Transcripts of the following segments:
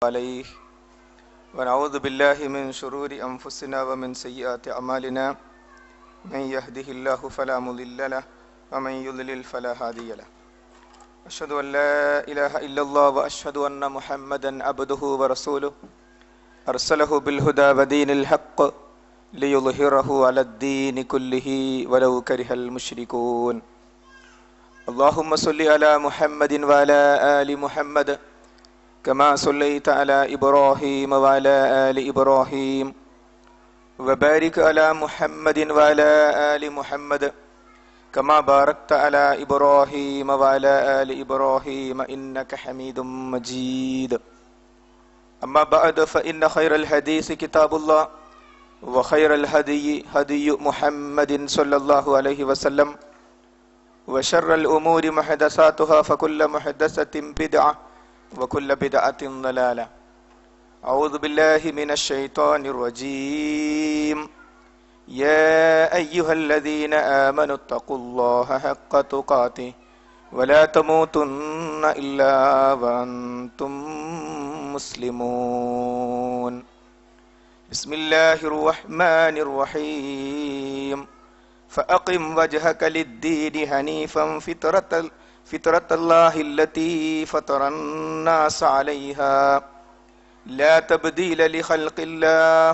عليه ونعوذ بالله من شرور أنفسنا ومن سيئات أعمالنا من يهده الله فلا مضل له ومن يضلل فلا هادي له أشهد أن لا إله إلا الله وأشهد أن محمدا عبده ورسوله أرسله بالهدى ودين الحق ليظهره على الدين كله ولو كره المشركون اللهم صل على محمد وعلى آل محمد كما صليت على إبراهيم وعلى آل إبراهيم وبارك على محمد وعلى آل محمد كما باركت على إبراهيم وعلى آل إبراهيم إنك حميد مجيد أما بعد فإن خير الحديث كتاب الله وخير الهدي هدي محمد صلى الله عليه وسلم وشر الأمور محدثاتها فكل محدثة بدعة وكل بدعة ضلالة أعوذ بالله من الشيطان الرجيم يا أيها الذين آمنوا اتقوا الله حق تقاته ولا تموتن إلا وأنتم مسلمون بسم الله الرحمن الرحيم فأقم وجهك للدين حنيفا فطرة الله التي فطر الناس عليها لا تبديل لخلق الله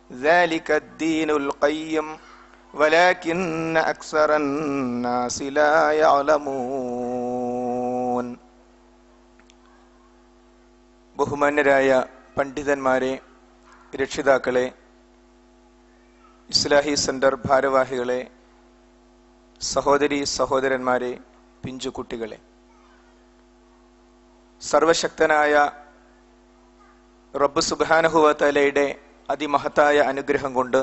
ذلك الدين القيم ولكن أكثر الناس لا يعلمون ബഹുമാന്യരായ പണ്ഡിതന്മാരെ, രക്ഷിതാക്കളെ, ഇസ്ലാഹി സെന്റർ ഭാരവാഹികളെ, സഹോദരി സഹോദരന്മാരെ, പിഞ്ചുകുട്ടികളെ, സർവശക്തനായ റബ്ബ് സുബ്ഹാനഹു വ തആലയുടെ അതിമഹത്തായ അനുഗ്രഹം കൊണ്ട്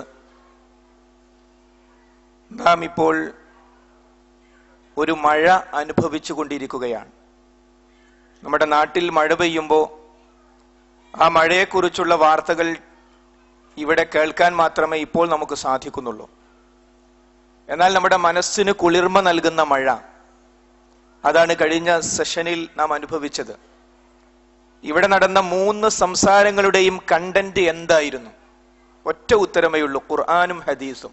നാം ഇപ്പോൾ ഒരു മഴ അനുഭവിച്ചു കൊണ്ടിരിക്കുകയാണ്. നമ്മുടെ നാട്ടിൽ മഴ പെയ്യുമ്പോൾ ആ മഴയെക്കുറിച്ചുള്ള വാർത്തകൾ ഇവിടെ കേൾക്കാൻ മാത്രമേ ഇപ്പോൾ നമുക്ക് സാധിക്കുന്നുള്ളൂ. എന്നാൽ നമ്മുടെ മനസ്സിന് കുളിർമ നൽകുന്ന മഴ, അതാണ് കഴിഞ്ഞ സെഷനിൽ നാം അനുഭവിച്ചത്. ഇവിടെ നടന്ന 3 സംസാരങ്ങളുടെയും കണ്ടന്റ് എന്തായിരുന്നു? ഒറ്റ ഉത്തരമേ ഉള്ളൂ: ഖുർആനും ഹദീസും.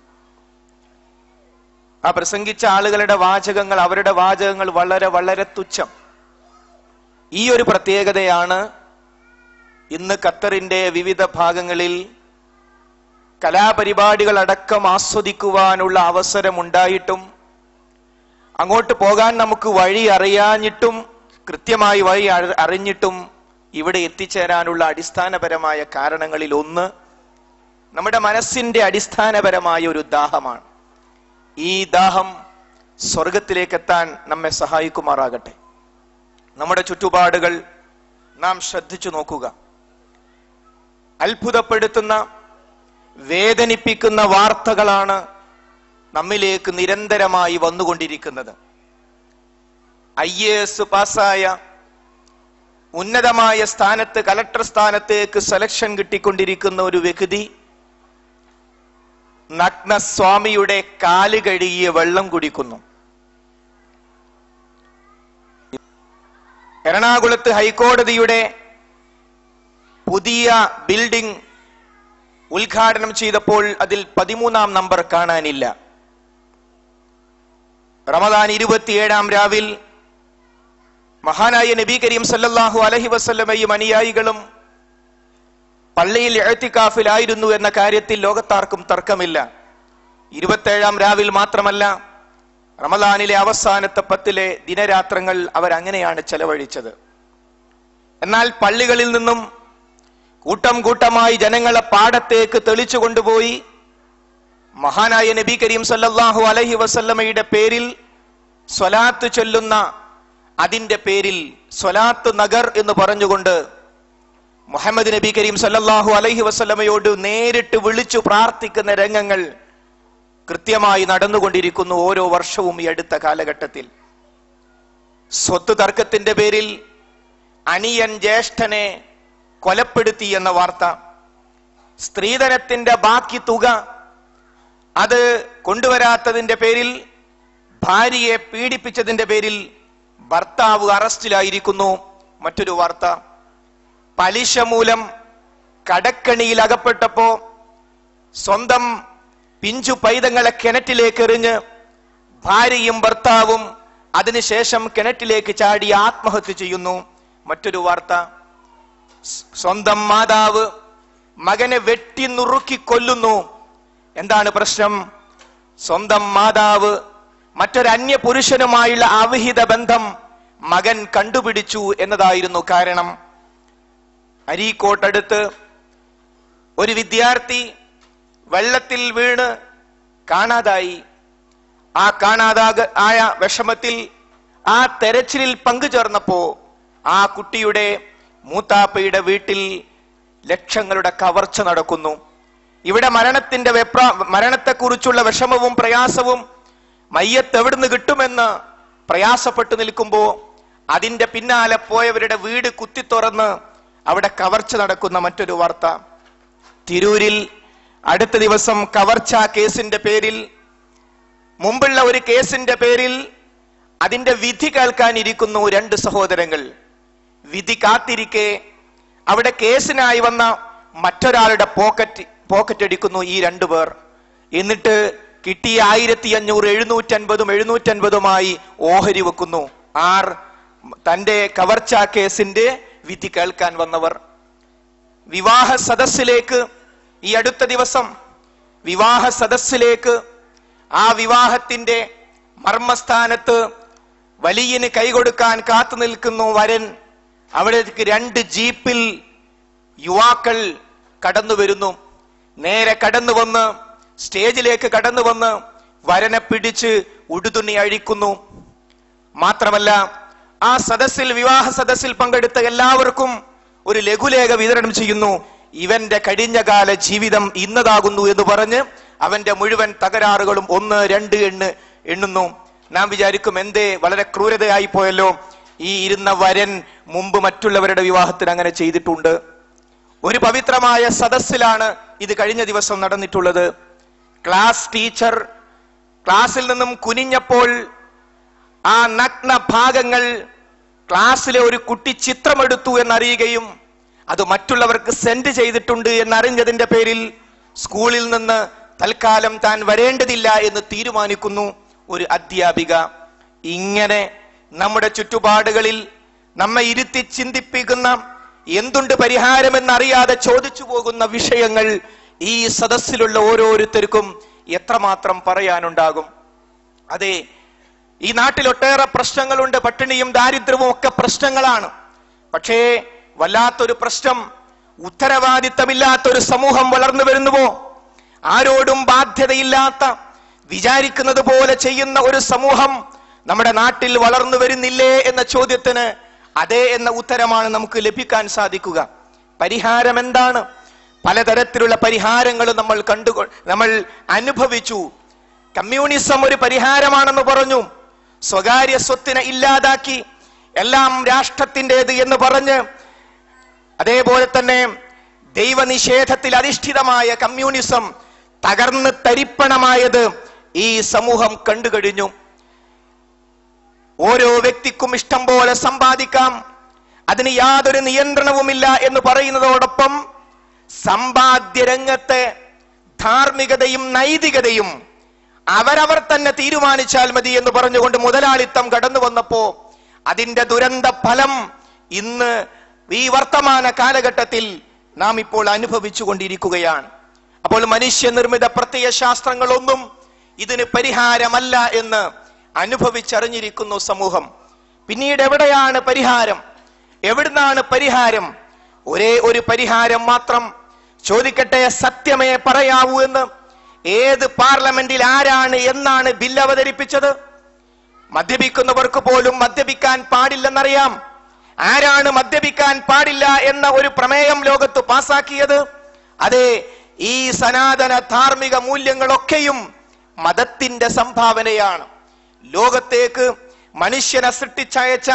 ആ പ്രസംഗിച്ച ആളുകളുടെ വാചകങ്ങൾ, അവരുടെ വാചകങ്ങൾ വളരെ വളരെ തുച്ഛം. ഈ ഒരു പ്രത്യേകതയാണ് ഇന്ന് ഖത്തറിന്റെ വിവിധ ഭാഗങ്ങളിൽ കലാപരിപാടികളടക്കം ആസ്വദിക്കുവാനുള്ള അവസരമുണ്ടായിട്ടും അങ്ങോട്ട് പോകാൻ നമുക്ക് വഴി അറിയാഞ്ഞിട്ടും കൃത്യമായി വഴി അറിഞ്ഞിട്ടും ഇവിടെ എത്തിച്ചേരാനുള്ള അടിസ്ഥാനപരമായ കാരണങ്ങളിൽ ഒന്ന് നമ്മുടെ മനസ്സിന്റെ അടിസ്ഥാനപരമായ ഒരു ദാഹമാണ്. ഈ ദാഹം സ്വർഗത്തിലേക്കെത്താൻ നമ്മെ സഹായിക്കുമാറാകട്ടെ. നമ്മുടെ ചുറ്റുപാടുകൾ നാം ശ്രദ്ധിച്ചു നോക്കുക. അത്ഭുതപ്പെടുത്തുന്ന, വേദനിപ്പിക്കുന്ന വാർത്തകളാണ് നമ്മിലേക്ക് നിരന്തരമായി വന്നുകൊണ്ടിരിക്കുന്നത്. IAS പാസ്സായ, ഉന്നതമായ സ്ഥാനത്ത്, കലക്ടർ സ്ഥാനത്തേക്ക് സെലക്ഷൻ കിട്ടിക്കൊണ്ടിരിക്കുന്ന ഒരു വ്യക്തി നഗ്നസ്വാമിയുടെ കാല് കഴുകിയ വെള്ളം കുടിക്കുന്നു. എറണാകുളത്ത് ഹൈക്കോടതിയുടെ പുതിയ ബിൽഡിംഗ് ഉദ്ഘാടനം ചെയ്തപ്പോൾ അതിൽ 13-ാം നമ്പർ കാണാനില്ല. റമദാൻ 27-ാം രാവിൽ മഹാനായ നബി കരീം സല്ലല്ലാഹു അലൈഹി വസല്ലമയും അനുയായികളും പള്ളിയിൽ ഇഅ്തികാഫിലായിരുന്നു എന്ന കാര്യത്തിൽ ലോകത്താർക്കും തർക്കമില്ല. 27-ാം രാവിൽ മാത്രമല്ല, റമദാനിലെ അവസാനത്തെ 10 ദിനരാത്രങ്ങൾ അവരങ്ങനെയാണ് ചെലവഴിച്ചത്. എന്നാൽ പള്ളികളിൽ നിന്നും കൂട്ടം കൂട്ടമായി ജനങ്ങളെ പാടത്തേക്ക് തെളിച്ചു കൊണ്ടുപോയി മഹാനായ നബി കരീം സല്ലല്ലാഹു അലൈഹി വസല്ലമയുടെ പേരിൽ സ്വലാത്ത് ചൊല്ലുന്ന, അതിന്റെ പേരിൽ സ്വലാത്ത് നഗർ എന്ന് പറഞ്ഞുകൊണ്ട് മുഹമ്മദ് നബി കരീം സല്ലല്ലാഹു അലൈഹി വസല്ലമയോട് നേരിട്ട് വിളിച്ചു പ്രാർത്ഥിക്കുന്ന രംഗങ്ങൾ കൃത്യമായി നടന്നുകൊണ്ടിരിക്കുന്നു ഓരോ വർഷവും. ഈ അടുത്ത കാലഘട്ടത്തിൽ സ്വത്ത് തർക്കത്തിന്റെ പേരിൽ അനിയൻ ജ്യേഷ്ഠനെ കൊലപ്പെടുത്തി എന്ന വാർത്ത, സ്ത്രീധനത്തിന്റെ ബാക്കി തുക അത് കൊണ്ടുവരാത്തതിന്റെ പേരിൽ, ഭാര്യയെ പീഡിപ്പിച്ചതിന്റെ പേരിൽ ഭർത്താവ് അറസ്റ്റിലായിരിക്കുന്നു. മറ്റൊരു വാർത്ത, പലിശ മൂലം കടക്കണിയിൽ അകപ്പെട്ടപ്പോ സ്വന്തം പിഞ്ചു പൈതങ്ങളെ കിണറ്റിലേക്ക് എറിഞ്ഞ് ഭാര്യയും ഭർത്താവും അതിനുശേഷം കിണറ്റിലേക്ക് ചാടി ആത്മഹത്യ ചെയ്യുന്നു. മറ്റൊരു വാർത്ത, സ്വന്തം മാതാവ് മകനെ വെട്ടി നുറുക്കി കൊല്ലുന്നു. എന്താണ് പ്രശ്നം? സ്വന്തം മാതാവ് മറ്റൊരു അന്യ പുരുഷനുമായുള്ള അവിഹിത ബന്ധം മകൻ കണ്ടുപിടിച്ചു എന്നതായിരുന്നു കാരണം. അരീക്കോട്ടടുത്ത് ഒരു വിദ്യാർത്ഥി വെള്ളത്തിൽ വീണ് കാണാതായി. ആ കാണാതായ വിഷമത്തിൽ ആ തെരച്ചിലിൽ പങ്കുചേർന്നപ്പോ ആ കുട്ടിയുടെ മൂത്താപ്പയുടെ വീട്ടിൽ ലക്ഷങ്ങളുടെ കവർച്ച നടക്കുന്നു. ഇവിടെ മരണത്തെക്കുറിച്ചുള്ള വിഷമവും പ്രയാസവും മയ്യത്ത് എവിടുന്ന് കിട്ടുമെന്ന് പ്രയാസപ്പെട്ടു നിൽക്കുമ്പോ അതിന്റെ പിന്നാലെ പോയവരുടെ വീട് കുത്തിത്തുറന്ന് അവിടെ കവർച്ച നടക്കുന്ന മറ്റൊരു വാർത്ത. തിരൂരിൽ അടുത്ത ദിവസം കവർച്ച കേസിന്റെ പേരിൽ, മുമ്പുള്ള ഒരു കേസിന്റെ പേരിൽ അതിന്റെ വിധി കേൾക്കാനിരിക്കുന്നു രണ്ട് സഹോദരങ്ങൾ. വിധി കാത്തിരിക്കെ അവിടെ കേസിനായി വന്ന മറ്റൊരാളുടെ പോക്കറ്റ് അടിക്കുന്നു ഈ രണ്ടുപേർ. എന്നിട്ട് കിട്ടിയ 1500, 750 ഓഹരി വെക്കുന്നു. ആർ? തന്റെ കവർച്ച കേസിന്റെ വിധി കേൾക്കാൻ വന്നവർ. വിവാഹ സദസ്സിലേക്ക് ഈ അടുത്ത ദിവസം വിവാഹ സദസ്സിലേക്ക് ആ വിവാഹത്തിന്റെ മർമ്മസ്ഥാനത്ത് വലിയന് കൈകൊടുക്കാൻ കാത്തു നിൽക്കുന്നു വരൻ. അവിടേക്ക് 2 ജീപ്പിൽ യുവാക്കൾ കടന്നു വരുന്നു. നേരെ കടന്നു വന്ന് സ്റ്റേജിലേക്ക് കടന്നു വന്ന് വരനെ പിടിച്ച് ഉടുതുണി അഴിക്കുന്നു. മാത്രമല്ല ആ സദസ്സിൽ, വിവാഹ സദസ്സിൽ പങ്കെടുത്ത എല്ലാവർക്കും ഒരു ലഘുലേഖ വിതരണം ചെയ്യുന്നു. ഇവന്റെ കഴിഞ്ഞകാല ജീവിതം ഇന്നതാകുന്നു എന്ന് പറഞ്ഞ് അവന്റെ മുഴുവൻ തകരാറുകളും 1, 2 എണ്ണുന്നു. നാം വിചാരിക്കും എന്തേ വളരെ ക്രൂരതയായി പോയല്ലോ, ഈ ഇരുന്ന വരൻ മുമ്പ് മറ്റുള്ളവരുടെ വിവാഹത്തിന് അങ്ങനെ ചെയ്തിട്ടുണ്ട്. ഒരു പവിത്രമായ സദസ്സിലാണ് ഇത് കഴിഞ്ഞ ദിവസം നടന്നിട്ടുള്ളത്. ക്ലാസ് ടീച്ചർ ക്ലാസ്സിൽ നിന്നും കുനിഞ്ഞപ്പോൾ ആ നഗ്ന ഭാഗങ്ങൾ ക്ലാസ്സിലെ ഒരു കുട്ടി ചിത്രമെടുത്തു എന്നറിയുകയും അത് മറ്റുള്ളവർക്ക് സെൻഡ് ചെയ്തിട്ടുണ്ട് എന്നറിഞ്ഞതിന്റെ പേരിൽ സ്കൂളിൽ നിന്ന് തൽക്കാലം താൻ വരേണ്ടതില്ല എന്ന് തീരുമാനിക്കുന്നു ഒരു അധ്യാപിക. ഇങ്ങനെ നമ്മുടെ ചുറ്റുപാടുകളിൽ നമ്മെ ഇരുത്തി ചിന്തിപ്പിക്കുന്ന, എന്തുണ്ട് പരിഹാരമെന്നറിയാതെ ചോദിച്ചു പോകുന്ന വിഷയങ്ങൾ ഈ സദസ്സിലുള്ള ഓരോരുത്തർക്കും എത്രമാത്രം പറയാനുണ്ടാകും. അതെ, ഈ നാട്ടിൽ ഒട്ടേറെ പ്രശ്നങ്ങളുണ്ട്. പട്ടിണിയും ദാരിദ്ര്യവും ഒക്കെ പ്രശ്നങ്ങളാണ്. പക്ഷേ വല്ലാത്തൊരു പ്രശ്നം, ഉത്തരവാദിത്തമില്ലാത്തൊരു സമൂഹം വളർന്നു വരുന്നുവോ? ആരോടും ബാധ്യതയില്ലാത്ത, വിചാരിക്കുന്നത് പോലെ ചെയ്യുന്ന ഒരു സമൂഹം നമ്മുടെ നാട്ടിൽ വളർന്നു വരുന്നില്ലേ എന്ന ചോദ്യത്തിന് അതെ എന്ന ഉത്തരമാണ് നമുക്ക് ലഭിക്കാൻ സാധിക്കുക. പരിഹാരം എന്താണ്? പലതരത്തിലുള്ള പരിഹാരങ്ങൾ നമ്മൾ അനുഭവിച്ചു. കമ്മ്യൂണിസം ഒരു പരിഹാരമാണെന്ന് പറഞ്ഞു, സ്വകാര്യ സ്വത്തിനെ ഇല്ലാതാക്കി എല്ലാം രാഷ്ട്രത്തിൻ്റെത് എന്ന് പറഞ്ഞ്, അതേപോലെ തന്നെ ദൈവനിഷേധത്തിൽ അധിഷ്ഠിതമായ കമ്മ്യൂണിസം തകർന്ന് തരിപ്പണമായത് ഈ സമൂഹം കണ്ടുകഴിഞ്ഞു. ഓരോ വ്യക്തിക്കും ഇഷ്ടം പോലെ സമ്പാദിക്കാം, അതിന് യാതൊരു നിയന്ത്രണവുമില്ല എന്ന് പറയുന്നതോടൊപ്പം സമ്പാദ്യ രംഗത്തെ ധാർമ്മികതയും നൈതികതയും അവരവർ തന്നെ തീരുമാനിച്ചാൽ മതി എന്ന് പറഞ്ഞുകൊണ്ട് മുതലാളിത്തം കടന്നു വന്നപ്പോ അതിന്റെ ദുരന്ത ഫലം ഇന്ന് ഈ വർത്തമാന കാലഘട്ടത്തിൽ നാം ഇപ്പോൾ അനുഭവിച്ചു കൊണ്ടിരിക്കുകയാണ്. അപ്പോൾ മനുഷ്യനിർമ്മിത പ്രത്യയശാസ്ത്രങ്ങളൊന്നും ഇതിന് പരിഹാരമല്ല എന്ന് അനുഭവിച്ചറിഞ്ഞിരിക്കുന്നു സമൂഹം. പിന്നീട് എവിടെയാണ് പരിഹാരം? എവിടുന്നാണ് പരിഹാരം? ഒരേ ഒരു പരിഹാരം മാത്രം. ചോദിക്കട്ടെ, സത്യമേ പറയാവൂ എന്ന് ഏത് പാർലമെന്റിൽ ആരാണ് എന്നാണ് ബില്ല് അവതരിപ്പിച്ചത്? മദ്യപിക്കുന്നവർക്ക് പോലും മദ്യപിക്കാൻ പാടില്ലെന്നറിയാം. ആരാണ് മദ്യപിക്കാൻ പാടില്ല എന്ന ഒരു പ്രമേയം ലോകത്ത് പാസാക്കിയത്? അതെ, ഈ സനാതന ധാർമ്മിക മൂല്യങ്ങളൊക്കെയും മതത്തിന്റെ സംഭാവനയാണ്. ലോകത്തേക്ക് മനുഷ്യനെ സൃഷ്ടിച്ചയച്ച